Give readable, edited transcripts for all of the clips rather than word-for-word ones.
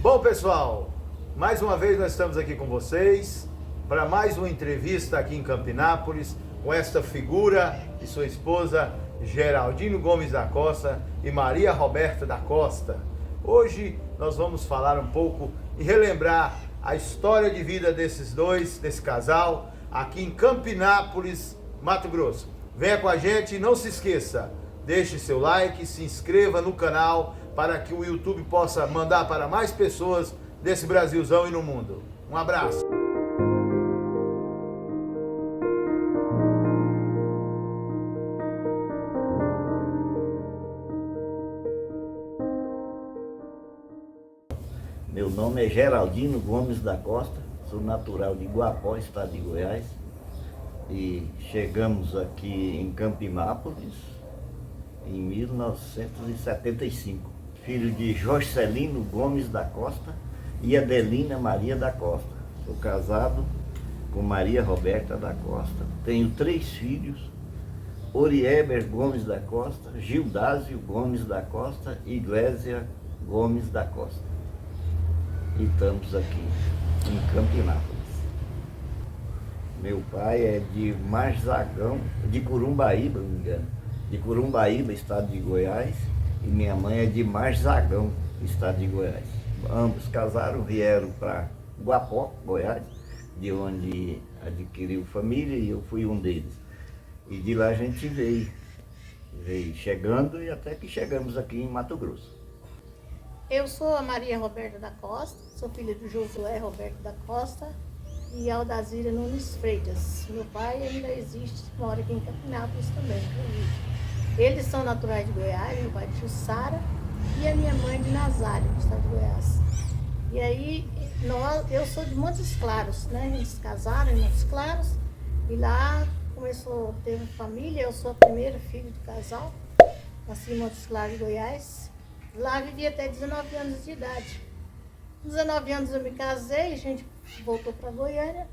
Bom, pessoal, mais uma vez nós estamos aqui com vocês para mais uma entrevista aqui em Campinápolis com esta figura e sua esposa Geraldino Gomes da Costa e Maria Roberta da Costa. Hoje nós vamos falar um pouco e relembrar a história de vida desses dois, desse casal, aqui em Campinápolis, Mato Grosso. Venha com a gente e não se esqueça, deixe seu like, se inscreva no canal para que o YouTube possa mandar para mais pessoas desse Brasilzão e no mundo. Um abraço! Meu nome é Geraldino Gomes da Costa, sou natural de Guapó, estado de Goiás, e chegamos aqui em Campinápolis em 1975. Filho de Jorcelino Gomes da Costa e Adelina Maria da Costa. Sou casado com Maria Roberta da Costa. Tenho 3 filhos, Orieber Gomes da Costa, Gildásio Gomes da Costa e Glésia Gomes da Costa. E estamos aqui em Campinápolis. Meu pai é de Marzagão, de Corumbaíba, não me engano. De Corumbaíba, estado de Goiás, e minha mãe é de Marzagão, estado de Goiás. Ambos casaram, vieram para Guapó, Goiás, de onde adquiriu família, e eu fui um deles. E de lá a gente veio chegando e até que chegamos aqui em Mato Grosso. Eu sou a Maria Roberta da Costa, sou filha do Josué Roberto da Costa e Aldazira Nunes Freitas. Meu pai ainda existe, mora aqui em Campinápolis também, inclusive. Eles são naturais de Goiás, meu pai de Jussara e a minha mãe de Nazário, do estado de Goiás. E aí, eu sou de Montes Claros, né? Eles casaram em Montes Claros e lá começou a ter uma família. Eu sou a primeira filha do casal, nasci em Montes Claros, de Goiás. Lá vivi até 19 anos de idade. Com 19 anos eu me casei, a gente voltou para Goiânia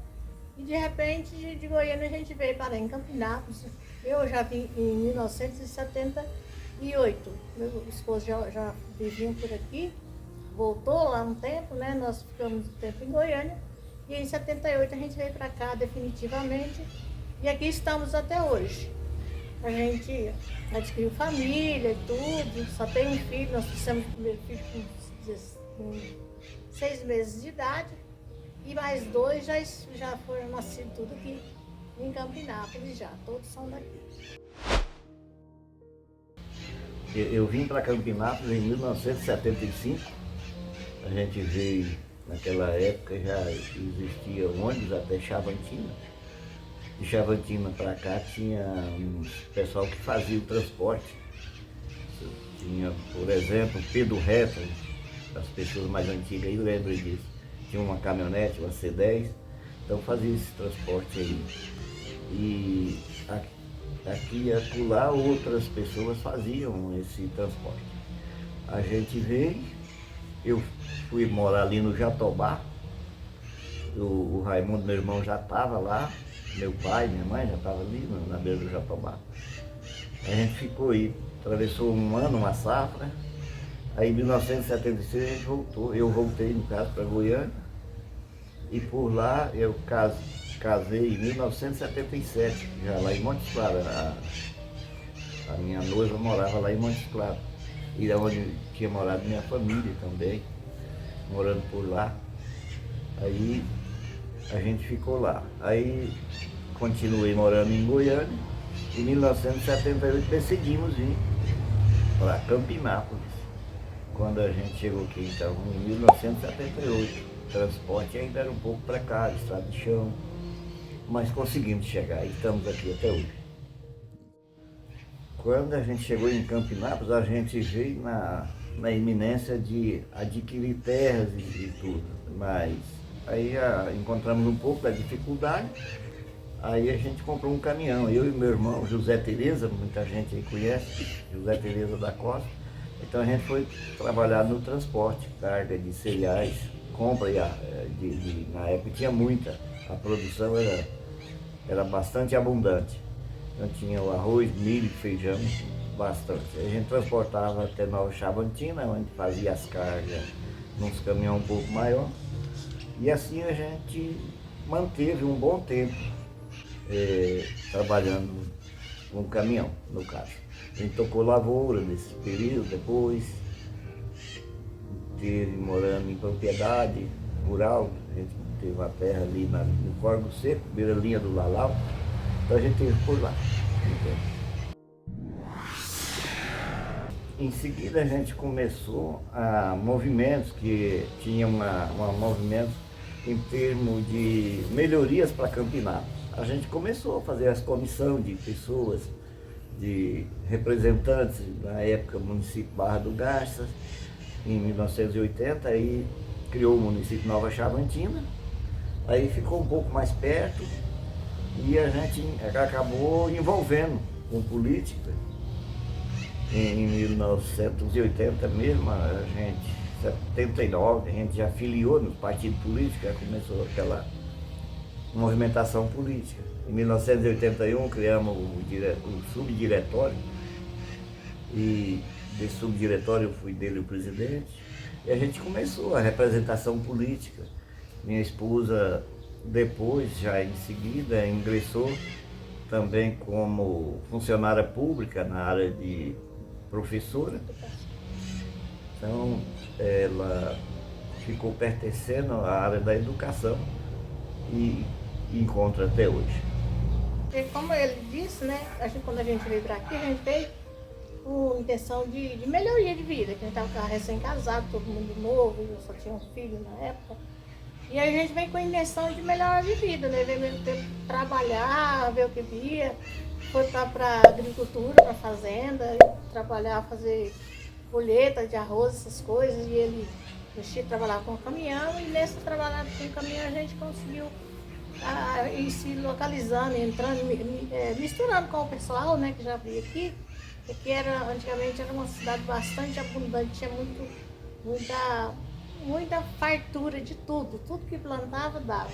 e de repente de Goiânia a gente veio parar em Campinápolis. Eu já vim em 1978. Meu esposo já vivia por aqui, voltou lá um tempo, né? Nós ficamos um tempo em Goiânia e em 78 a gente veio para cá definitivamente e aqui estamos até hoje. A gente adquiriu família e tudo, só tem um filho, nós fizemos o primeiro filho com 6 meses de idade e mais 2 já foram nascidos tudo aqui em Campinápolis já, todos são daqui. Eu vim para Campinápolis em 1975, a gente veio, naquela época já existia ônibus até Chavantina. De Chavantina para cá tinha um pessoal que fazia o transporte. Tinha, por exemplo, Pedro Reto, as pessoas mais antigas aí lembram disso. Tinha uma caminhonete, uma C10, então fazia esse transporte aí. E aqui e acolá outras pessoas faziam esse transporte. A gente veio, eu fui morar ali no Jatobá, o Raimundo, meu irmão, já estava lá. Meu pai, minha mãe já estavam ali na beira do Jatobá. A gente ficou aí, atravessou um ano, uma safra. Aí em 1976 a gente voltou, eu voltei no caso para Goiânia. E por lá eu casei em 1977, já lá em Montes Claros. A minha noiva morava lá em Montes Claros. E é onde tinha morado minha família também, morando por lá. Aí a gente ficou lá. Aí continuei morando em Goiânia. Em 1978 decidimos vir para Campinápolis. Quando a gente chegou aqui, então, em 1978, o transporte ainda era um pouco precário, estrada de chão, mas conseguimos chegar e estamos aqui até hoje. Quando a gente chegou em Campinápolis, a gente veio na iminência de adquirir terras e tudo, mas aí encontramos um pouco da dificuldade, aí a gente comprou um caminhão, eu e meu irmão José Tereza, muita gente aí conhece, José Tereza da Costa. Então a gente foi trabalhar no transporte, carga de cereais, compra, na época tinha muita, a produção era bastante abundante. Então tinha o arroz, milho, feijão, bastante. A gente transportava até Nova Chavantina, onde fazia as cargas nos caminhões um pouco maior. E assim a gente manteve um bom tempo trabalhando com o caminhão, no caso. A gente tocou lavoura nesse período, depois teve morando em propriedade rural, a gente teve uma terra ali no Córrego Seco, beira linha do Lalau, então a gente teve por lá. Em seguida a gente começou a movimentos que tinham movimentos em termos de melhorias para Campinato. A gente começou a fazer as comissões de pessoas, de representantes, na época, município Barra do Garças, em 1980, aí criou o município Nova Chavantina, aí ficou um pouco mais perto e a gente acabou envolvendo com política. Em 1980 mesmo, a gente, 79, a gente já filiou no partido político, já começou aquela movimentação política. Em 1981 criamos o subdiretório, e desse subdiretório eu fui dele o presidente, e a gente começou a representação política. Minha esposa, depois, já em seguida, ingressou também como funcionária pública na área de professora. Então, ela ficou pertencendo à área da educação e encontra até hoje. E como ele disse, né, quando a gente veio para aqui, a gente veio com intenção de melhoria de vida, que a gente estava recém-casado, todo mundo novo, eu só tinha um filho na época. E a gente vem com a intenção de melhorar de vida, né, veio trabalhar, ver o que via, foi para agricultura, para fazenda, trabalhar, fazer colheita de arroz, essas coisas, e ele mexia, trabalhava com o caminhão, e nesse trabalhar com o caminhão a gente conseguiu ir se localizando, entrando, misturando com o pessoal, né, que já veio aqui, que antigamente era uma cidade bastante abundante, tinha muita fartura de tudo que plantava dava.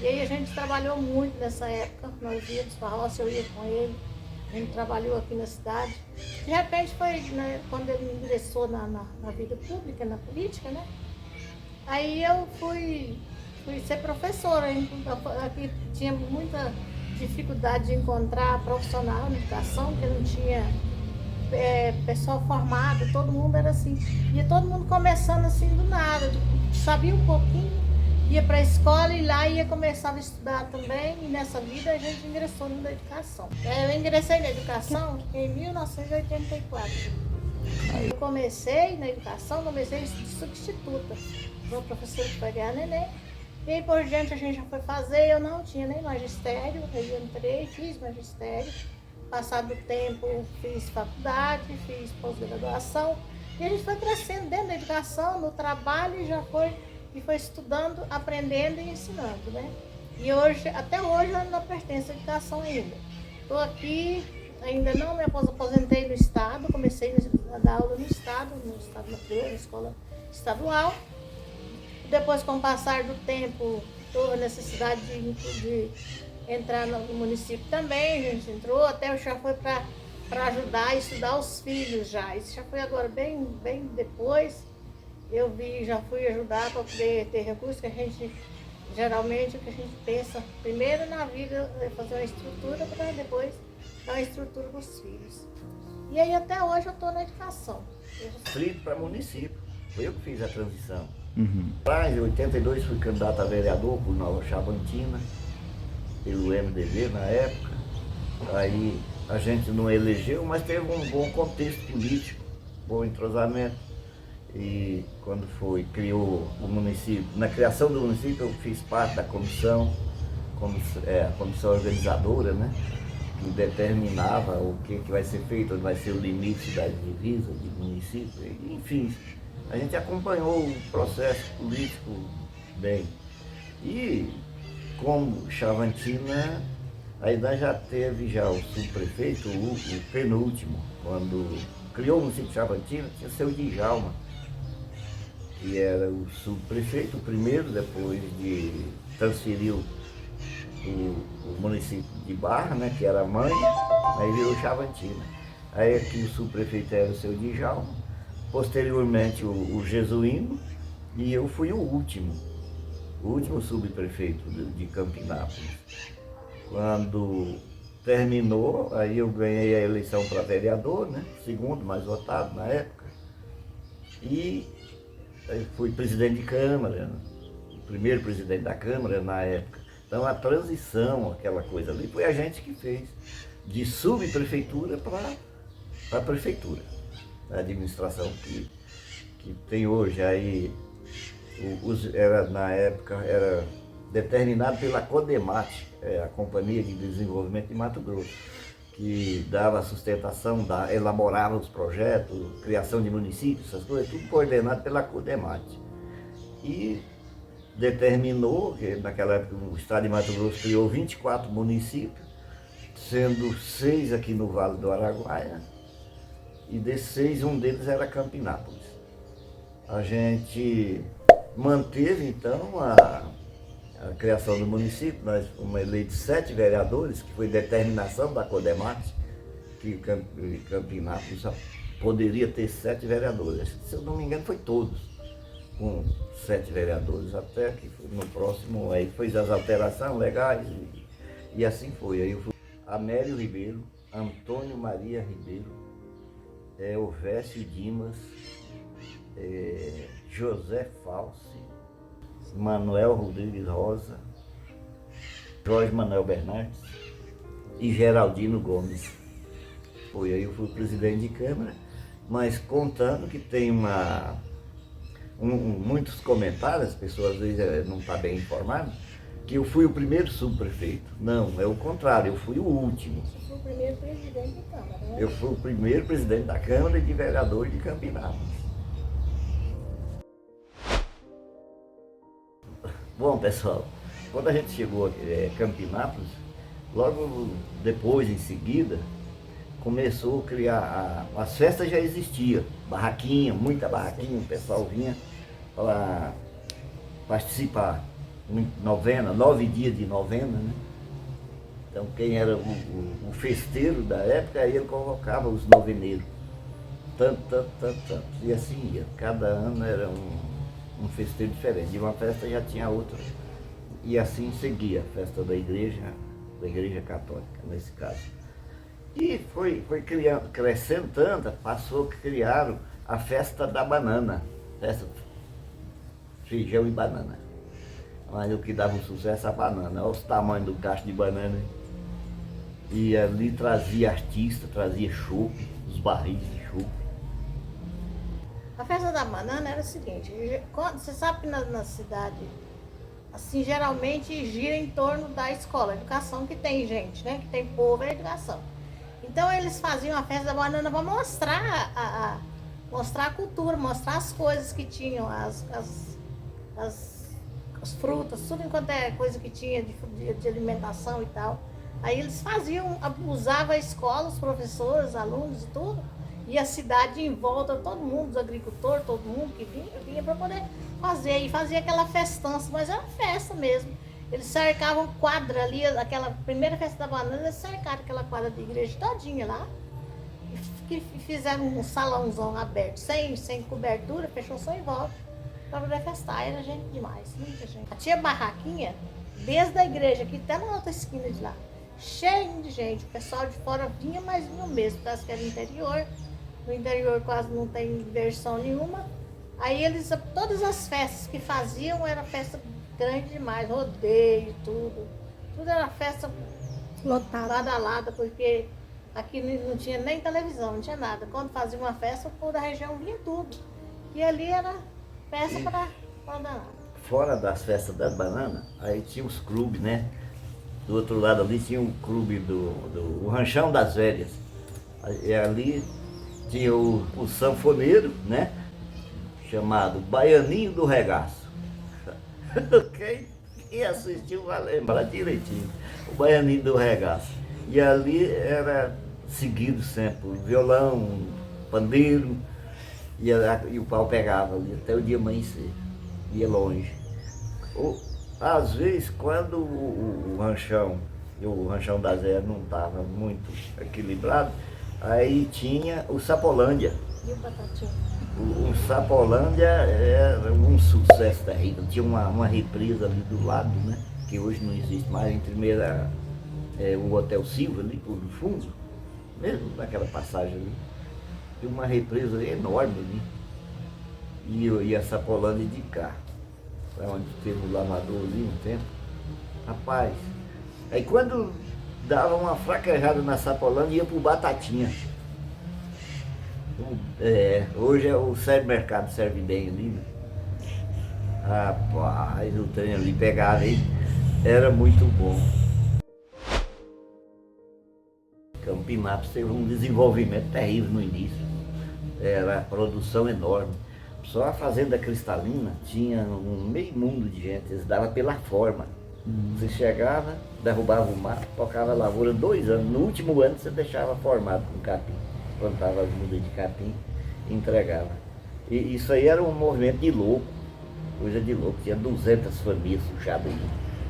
E aí a gente trabalhou muito nessa época, nós íamos para a roça, eu ia com ele, a gente trabalhou aqui na cidade. De repente foi, né, quando ele ingressou na vida pública, na política, né? Aí eu fui ser professora. Aqui tinha muita dificuldade de encontrar profissional na educação, porque não tinha pessoal formado, todo mundo era assim. Ia todo mundo começando assim do nada, sabia um pouquinho, ia para a escola e lá ia começar a estudar também, e nessa vida a gente ingressou na educação. Eu ingressei na educação em 1984. Eu comecei na educação, comecei de substituta. Sou professora de pegar neném. E aí por diante a gente já foi fazer, eu não tinha nem magistério, aí eu entrei, fiz magistério. Passado o tempo fiz faculdade, fiz pós-graduação. E a gente foi crescendo dentro da educação, no trabalho, e foi estudando, aprendendo e ensinando, né? E hoje, até hoje eu ainda pertenço à educação ainda. Estou aqui, ainda não me aposentei no estado, comecei a dar aula no estado na escola estadual. Depois, com o passar do tempo, houve a necessidade de entrar no município também, a gente entrou, até já foi para ajudar a estudar os filhos já. Isso já foi agora bem depois. Já fui ajudar para poder ter recursos, que a gente, geralmente, o que a gente pensa primeiro na vida é fazer uma estrutura para depois dar uma estrutura para os filhos. E aí até hoje eu estou na educação. Distrito para município, foi eu que fiz a transição. Lá em 82 fui candidato a vereador por Nova Chavantina, pelo MDB na época. Aí a gente não elegeu, mas teve um bom contexto político, bom entrosamento. E quando criou o município, na criação do município eu fiz parte da comissão, a comissão organizadora, né, que determinava o que vai ser feito, onde vai ser o limite das divisas de município, enfim, a gente acompanhou o processo político bem. E como Chavantina, ainda já teve o subprefeito, o penúltimo, quando criou o município de Chavantina, tinha seu Djalma, que era o subprefeito, o primeiro, depois de transferir o município de Barra, né, que era a mãe, aí virou Chavantina. Aí aqui o subprefeito era o seu Djalma, posteriormente o Jesuíno, E eu fui o último subprefeito de Campinápolis. Quando terminou, aí eu ganhei a eleição para vereador, né? Segundo mais votado na época. E aí fui presidente de Câmara, né? O primeiro presidente da Câmara na época. Então a transição, aquela coisa ali, foi a gente que fez, de subprefeitura para a prefeitura. A administração que tem hoje aí, na época era determinado pela CODEMAT, a Companhia de Desenvolvimento de Mato Grosso, que dava sustentação, elaborava os projetos, criação de municípios, essas coisas, tudo coordenado pela CODEMAT. E determinou que naquela época o estado de Mato Grosso criou 24 municípios, sendo 6 aqui no Vale do Araguaia, e desses 6, um deles era Campinápolis. A gente manteve então a criação do município, nós fomos eleitos 7 vereadores, que foi determinação da CODEMAT, que Campinápolis só poderia ter 7 vereadores. Se eu não me engano, foi todos com 7 vereadores, até que no próximo aí fez as alterações legais e assim foi. Aí eu fui Amélio Ribeiro, Antônio Maria Ribeiro, Ovésio Dimas, José Falsi, Manuel Rodrigues Rosa, Jorge Manuel Bernardes e Geraldino Gomes. Foi aí eu fui presidente de Câmara, mas contando que tem muitos comentários, as pessoas às vezes não estão bem informadas, que eu fui o primeiro subprefeito. Não, é o contrário, eu fui o último. Você foi o primeiro presidente da Câmara, né? Eu fui o primeiro presidente da Câmara e de vereador de Campinápolis. Bom, pessoal, quando a gente chegou a Campinápolis, logo depois, em seguida, começou a criar, as festas já existiam, barraquinha, muita barraquinha, o pessoal vinha para participar, novena, 9 dias de novena, né? Então quem era o festeiro da época, aí ele convocava os noveneiros, tanto, e assim ia, cada ano era um festeiro diferente, de uma festa já tinha outra, e assim seguia a festa da igreja católica, nesse caso. E foi crescendo tanto, passou que criaram a festa da banana, festa feijão e banana. Mas o que dava um sucesso a banana, olha os tamanhos do cacho de banana. E ali trazia artista, trazia chope, os barris de chope. A festa da banana era o seguinte, você sabe que na cidade, assim, geralmente gira em torno da escola, educação, que tem gente, né? Que tem povo, é educação. Então eles faziam a festa da banana para mostrar mostrar a cultura, mostrar as coisas que tinham, as frutas, tudo enquanto é coisa que tinha de alimentação e tal. Aí eles usavam a escola, os professores, os alunos e tudo, e a cidade em volta, todo mundo, os agricultores, todo mundo que vinha para poder fazer. E fazia aquela festança, mas era festa mesmo. Eles cercavam quadra ali, aquela primeira festa da banana, eles cercaram aquela quadra da igreja todinha lá, e fizeram um salãozão aberto, sem cobertura, fechou só em volta, para poder festar. Era gente demais, muita gente. Tinha barraquinha, desde a igreja aqui até na outra esquina de lá, cheio de gente. O pessoal de fora vinha, mas vinha mesmo, porque que era interior. No interior quase não tem diversão nenhuma. Aí todas as festas que faziam era festa grande demais, rodeio, tudo era festa badalada, porque aqui não tinha nem televisão, não tinha nada. Quando fazia uma festa, o povo da região vinha tudo. E ali era festa para danar. Fora das festas das bananas, aí tinha os clubes, né? Do outro lado ali tinha um clube do Ranchão das Velhas. E ali tinha o sanfoneiro, né? Chamado Baianinho do Regaço. Quem assistiu vai lembrar direitinho. O Baianinho do Regaço. E ali era seguido sempre, violão, pandeiro, e o pau pegava ali até o dia amanhecer. Ia longe. Às vezes, quando o ranchão da Zé não estava muito equilibrado, aí tinha o Sapolândia, E o Batatinha? O Sapolândia era um sucesso terrível. Tinha uma represa ali do lado, né? Que hoje não existe mais. Em primeira, o Hotel Silva ali por fundo, mesmo naquela passagem ali. Tinha uma represa enorme ali. E a Sapolândia de cá, para onde teve o lavador ali um tempo. Rapaz, aí quando dava uma fraquejada na Sapolândia, ia pro Batatinha. Hoje o Sérgio Mercado serve bem ali, né? Rapaz, o trem ali pegava, hein? Era muito bom. Campinápolis teve um desenvolvimento terrível no início. Era produção enorme. Só a Fazenda Cristalina tinha um meio mundo de gente, eles davam pela forma. Você chegava, derrubava o mato, tocava a lavoura 2 anos. No último ano você deixava formado com capim. Plantava as mudas de capim e entregava. E isso aí era um movimento de louco, coisa de louco. Tinha 200 famílias sujadas aí,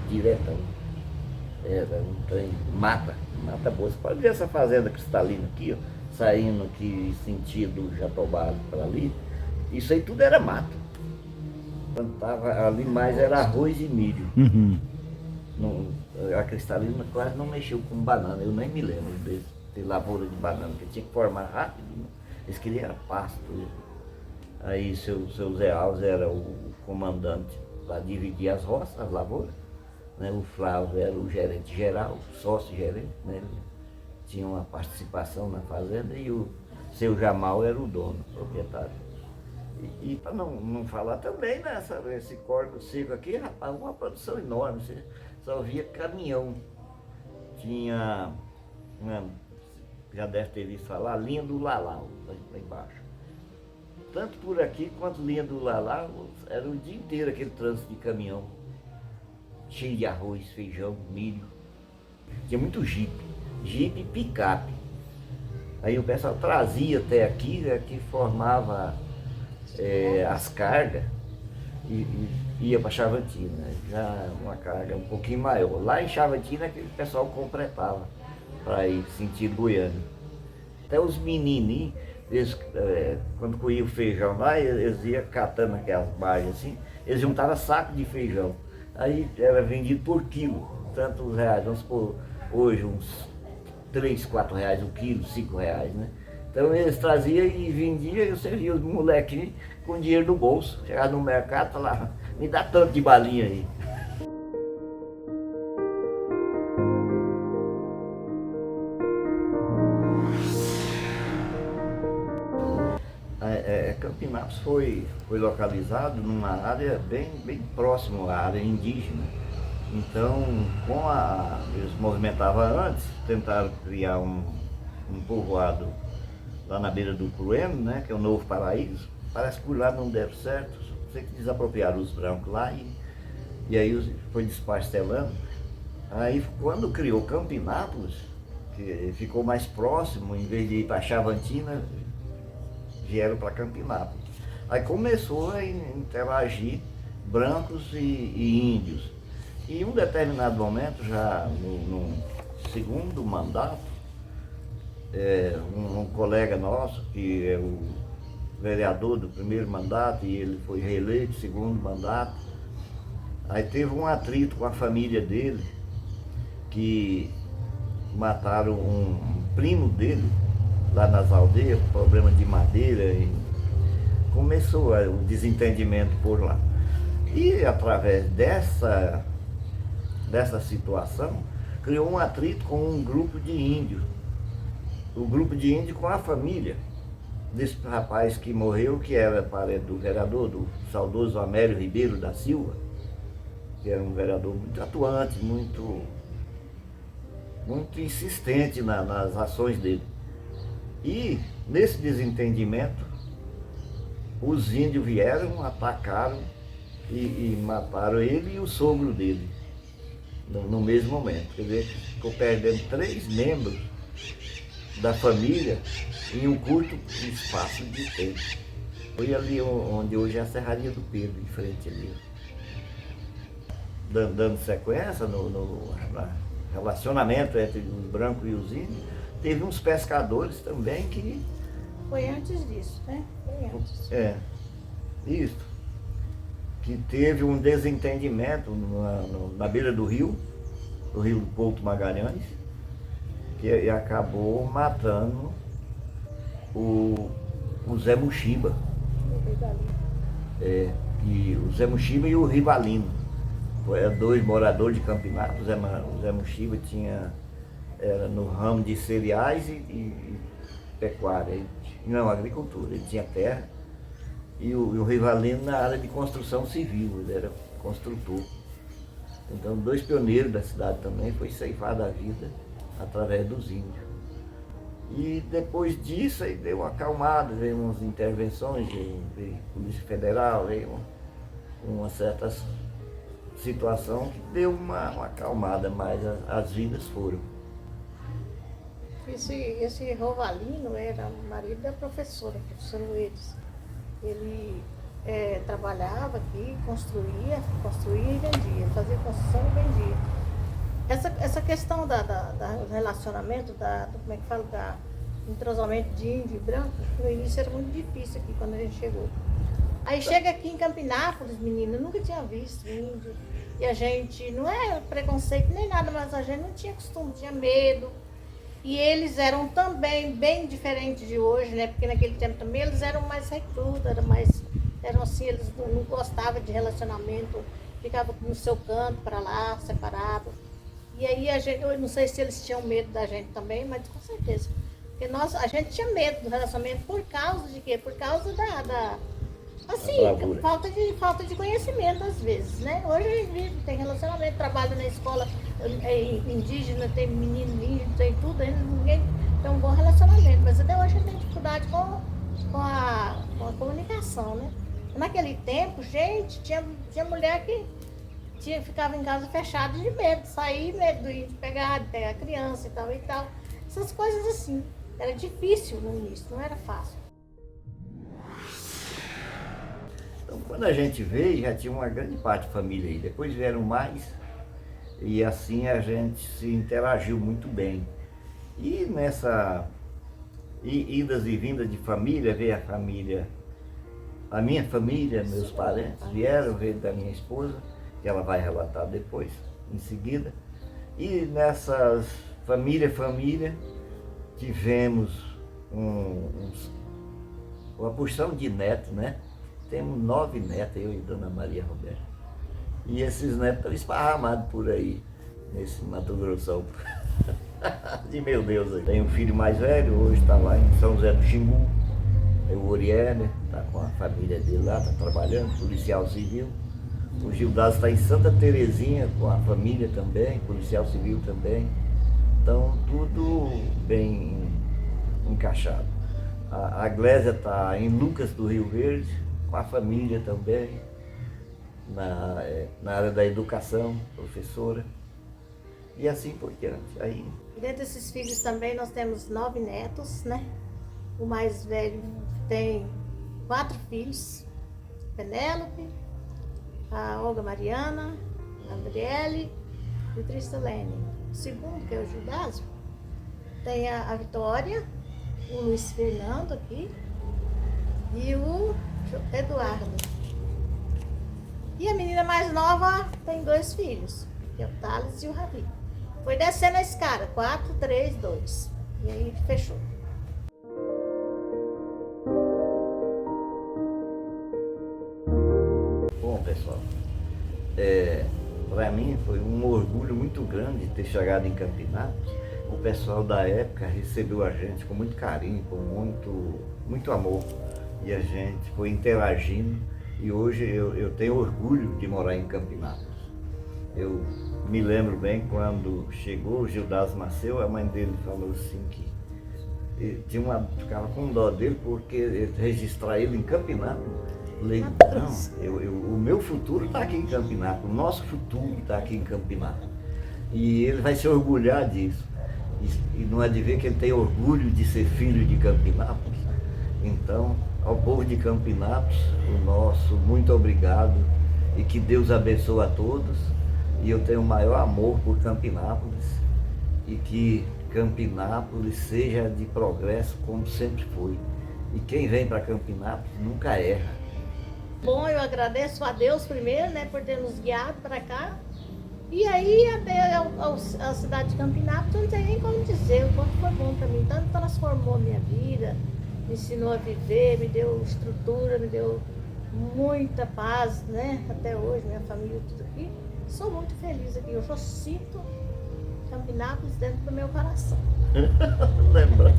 diretão. Era um trem, mata boa. Você pode ver essa fazenda cristalina aqui, ó, saindo aqui sentido Jatobá para ali. Isso aí tudo era mato. Plantava ali mais era arroz e milho. Uhum. A cristalina quase não mexeu com banana, eu nem me lembro desse. De lavoura de banana, que tinha que formar rápido, né? Eles queriam pasto. Aí seu Zé Alves era o comandante para dividir as roças, as lavouras, né? O Flávio era o gerente geral, sócio-gerente, né? Ele tinha uma participação na fazenda e o seu Jamal era o dono, o proprietário. E para não falar também esse córrego seco aqui, rapaz, uma produção enorme, você só via caminhão. Tinha já deve ter visto falar, a linha do Lalau, lá embaixo. Tanto por aqui quanto linha do Lalau, era o dia inteiro aquele trânsito de caminhão, cheio de arroz, feijão, milho. Tinha muito jipe e picape. Aí o pessoal trazia até aqui, que formava as cargas e ia para Chavantina, já uma carga um pouquinho maior. Lá em Chavantina que o pessoal completava para ir sentido Goiânia. Até os menininhos, eles, quando colhiam o feijão lá, eles iam catando aquelas barras assim, eles juntavam saco de feijão. Aí era vendido por quilo, tantos reais, vamos supor, hoje uns 3, 4 reais o quilo, 5 reais, né? Então eles traziam e vendiam, e você via os molequinhos com dinheiro no bolso. Chegava no mercado, falava, me dá tanto de balinha aí. Campinápolis foi localizado numa área bem próxima à área indígena. Então, eles movimentavam antes, tentaram criar um povoado lá na beira do Crueno, né, que é o Novo Paraíso. Parece que por lá não deu certo, sei que desapropriaram os brancos lá e aí foi desparcelando. Aí quando criou Campinápolis, que ficou mais próximo, em vez de ir para Chavantina, vieram para Campinápolis. Aí começou a interagir brancos e índios. E em um determinado momento, já no segundo mandato, um colega nosso, que é o vereador do primeiro mandato, e ele foi reeleito no segundo mandato, aí teve um atrito com a família dele, que mataram um primo dele, lá nas aldeias, problema de madeira, e começou o desentendimento por lá. E através dessa situação, criou um atrito com um grupo de índios. O grupo de índios com a família desse rapaz que morreu, que era parente do vereador, do saudoso Amélio Ribeiro da Silva, que era um vereador muito atuante, muito insistente nas ações dele. E nesse desentendimento, os índios vieram, atacaram e mataram ele e o sogro dele no mesmo momento. Quer dizer, ficou perdendo 3 membros da família em um curto espaço de tempo. Foi ali onde hoje é a Serraria do Pedro, em frente ali. Dando sequência no relacionamento entre os brancos e os índios, teve uns pescadores também que Foi antes disso, né? Foi antes. Isso. Que teve um desentendimento na beira do rio Couto Magalhães, que acabou matando o Zé Muxiba. E o Zé Muxiba e o Rivalino. Eram dois moradores de Campinato. O Zé Muxiba era no ramo de cereais e pecuária. Não, agricultura. Ele tinha terra. E o Rivalino na área de construção civil, ele era construtor. Então, dois pioneiros da cidade também foi ceifado a vida através dos índios. E depois disso, aí deu uma acalmada, veio umas intervenções, veio Polícia Federal, veio uma certa situação que deu uma acalmada, mas as vidas foram. Esse Rovalino era o marido da professora Luiz. Ele trabalhava aqui, construía e vendia, fazia construção e vendia. Essa questão do relacionamento, como é que fala, do entrosamento de índio e branco, no início era muito difícil aqui quando a gente chegou. Aí chega aqui em Campinápolis, menina, eu nunca tinha visto índio. E a gente, não é preconceito nem nada, mas a gente não tinha costume, tinha medo. E eles eram também bem diferentes de hoje, né? Porque naquele tempo também eles eram mais reclusos, eram assim, eles não gostavam de relacionamento, ficavam no seu canto para lá, separado. E aí eu não sei se eles tinham medo da gente também, mas com certeza. Porque a gente tinha medo do relacionamento por causa de quê? Por causa assim, falta de conhecimento às vezes, né? Hoje a gente vive, tem relacionamento, trabalha na escola indígena, tem menino índio, tem tudo, ninguém tem um bom relacionamento. Mas até hoje a gente tem dificuldade com a comunicação, né? Naquele tempo, gente, tinha mulher que ficava em casa fechada de medo, sair, medo do índio pegar a criança e tal e tal. Essas coisas assim. Era difícil no início, não era fácil. Então, quando a gente veio, já tinha uma grande parte da família aí. Depois vieram mais e assim a gente se interagiu muito bem. E nessa idas e vindas de família, veio a minha família, meus parentes vieram, veio da minha esposa, que ela vai relatar depois, em seguida. E nessas família, tivemos uma porção de netos, né? Temos 9 netos, eu e Dona Maria Roberta. E esses netos estão esparramados por aí, nesse Mato Grossão. De meu Deus, aí. Tem um filho mais velho, hoje está lá em São José do Xingu. É o Oriélia, está com a família dele lá, está trabalhando, policial civil. O Gildas está em Santa Terezinha com a família também, policial civil também. Então, tudo bem encaixado. A Glésia está em Lucas do Rio Verde, com a família também, na área da educação, professora, e assim por diante. Aí... Dentro desses filhos também nós temos 9 netos, né? O mais velho tem 4 filhos, Penélope, a Olga Mariana, a Gabriele e o Tristelene. O segundo, que é o Judásio, tem a Vitória, o Luiz Fernando aqui e o Eduardo. E a menina mais nova tem 2 filhos, que é o Thales e o Ravi. Foi descendo a escada, 4, 3, 2. E aí fechou. Bom, pessoal, para mim foi um orgulho muito grande ter chegado em Campinápolis. O pessoal da época recebeu a gente com muito carinho, com muito amor. E a gente foi interagindo. E hoje eu tenho orgulho de morar em Campinápolis. Eu me lembro bem quando chegou, o Gildas nasceu, a mãe dele falou assim que ficava com dó dele porque registrar ele em Campinápolis. Eu falei, não, o meu futuro está aqui em Campinápolis, o nosso futuro está aqui em Campinápolis. E ele vai se orgulhar disso. E não é de ver que ele tem orgulho de ser filho de Campinápolis. Então, ao povo de Campinápolis, o nosso muito obrigado e que Deus abençoe a todos. E eu tenho o maior amor por Campinápolis e que Campinápolis seja de progresso como sempre foi. E quem vem para Campinápolis nunca erra. Bom, eu agradeço a Deus primeiro, né, por ter nos guiado para cá. E aí, a cidade de Campinápolis, eu não sei nem como dizer o quanto foi bom para mim. Tanto transformou a minha vida, me ensinou a viver, me deu estrutura, me deu muita paz, né? Até hoje, minha família, tudo aqui. Sou muito feliz aqui. Eu só sinto Campinápolis dentro do meu coração. Lembra?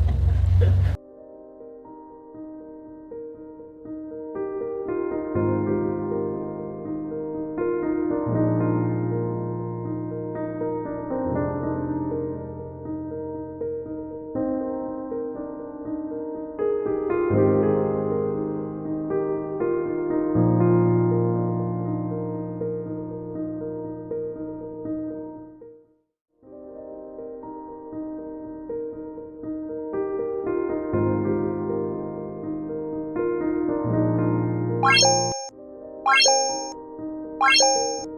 Thank you.